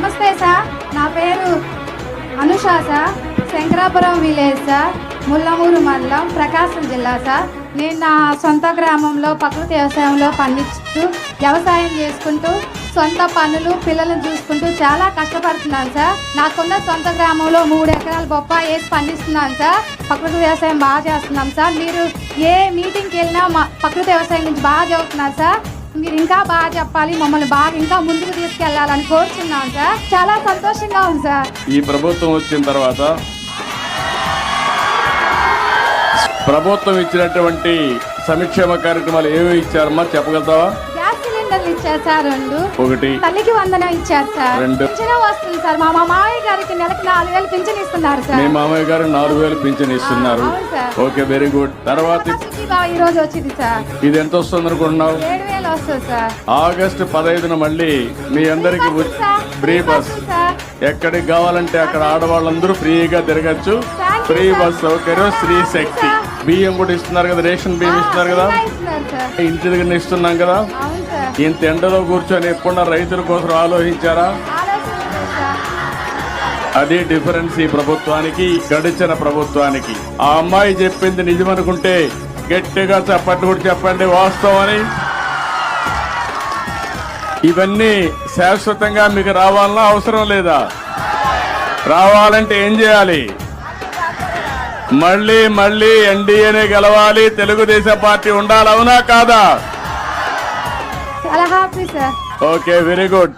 నమస్తే సార్, నా పేరు Anusha sir. Shankarapuram village sir, Mullamuru మండలం, ప్రకాశం జిల్లా సార్. నేను నా సొంత గ్రామంలో ప్రకృతి వ్యవసాయంలో పండిస్తూ వ్యవసాయం చేసుకుంటూ సొంత పనులు పిల్లలను చూసుకుంటూ చాలా కష్టపడుతున్నాను సార్. నాకున్న సొంత గ్రామంలో 3 ఎకరాల బొప్పాయి వేసి పండిస్తున్నాను సార్. ప్రకృతి వ్యవసాయం బాగా చేస్తున్నాం సార్. మీరు ఏ మీటింగ్కి వెళ్ళినా మా ప్రకృతి వ్యవసాయం గురించి బాగా చదువుతున్నారు సార్. మీరు ఇంకా బాగా చెప్పాలి, మమ్మల్ని బాగా ఇంకా ముందుకు తీసుకెళ్లాలని కోరుతున్నాం సార్. చాలా సంతోషంగా ఉంది సార్. ఈ ప్రభుత్వం వచ్చిన తర్వాత ప్రభుత్వం ఇచ్చినటువంటి సంక్షేమ కార్యక్రమాలు ఏమి ఇచ్చారమ్మా చెప్పగలుగుతావా? గ్యాస్ సిలిండర్లు ఇచ్చారు సార్ 2. 1 తల్లికి వందనం ఇచ్చారు సార్. 2 పింఛన్ వస్తుంది సార్. మా మామయ్య గారికి నెలకి 4,000 పింఛన్ ఇస్తున్నారు సార్. మీ మామయ్య గారు 4,000 పింఛన్ ఇస్తున్నారు. అవును సార్. Okay, very good. తర్వాత ఈ రోజు వచ్చింది సార్. ఇది ఎంత వస్తుంది అనుకుంటున్నావు? 7,000 వస్తుంది సార్. ఆగస్టు 15న మళ్ళీ మీ అందరికి ఫ్రీ బస్. ఎక్కడికి కావాలంటే అక్కడ ఆడవాళ్ళందరూ ఫ్రీగా తిరగచ్చు. ఫ్రీ బస్ సౌకర్యం. శ్రీ శక్తి బియ్యం కూడా ఇస్తున్నారు కదా, రేషన్ బియ్యం ఇస్తున్నారు కదా, ఇంటి దగ్గర ఇస్తున్నాం కదా. ఇంత ఎండలో కూర్చొని ఎప్పుడన్నా రైతుల కోసం ఆలోచించారా? అది డిఫరెన్స్ ఈ ప్రభుత్వానికి గడిచిన ప్రభుత్వానికి. ఆ అమ్మాయి చెప్పింది నిజమనుకుంటే గట్టిగా చప్పట్లు కూడా చెప్పండి వాస్తవం అని. ఇవన్నీ శాశ్వతంగా మీకు రావాలన్నా అవసరం లేదా? రావాలంటే ఏం చేయాలి? మళ్ళీ మళ్ళీ ఎన్డీఏనే గెలవాలి, తెలుగుదేశం పార్టీ ఉండాలి, అవునా కాదా? చాలా happy sir. Okay, very good.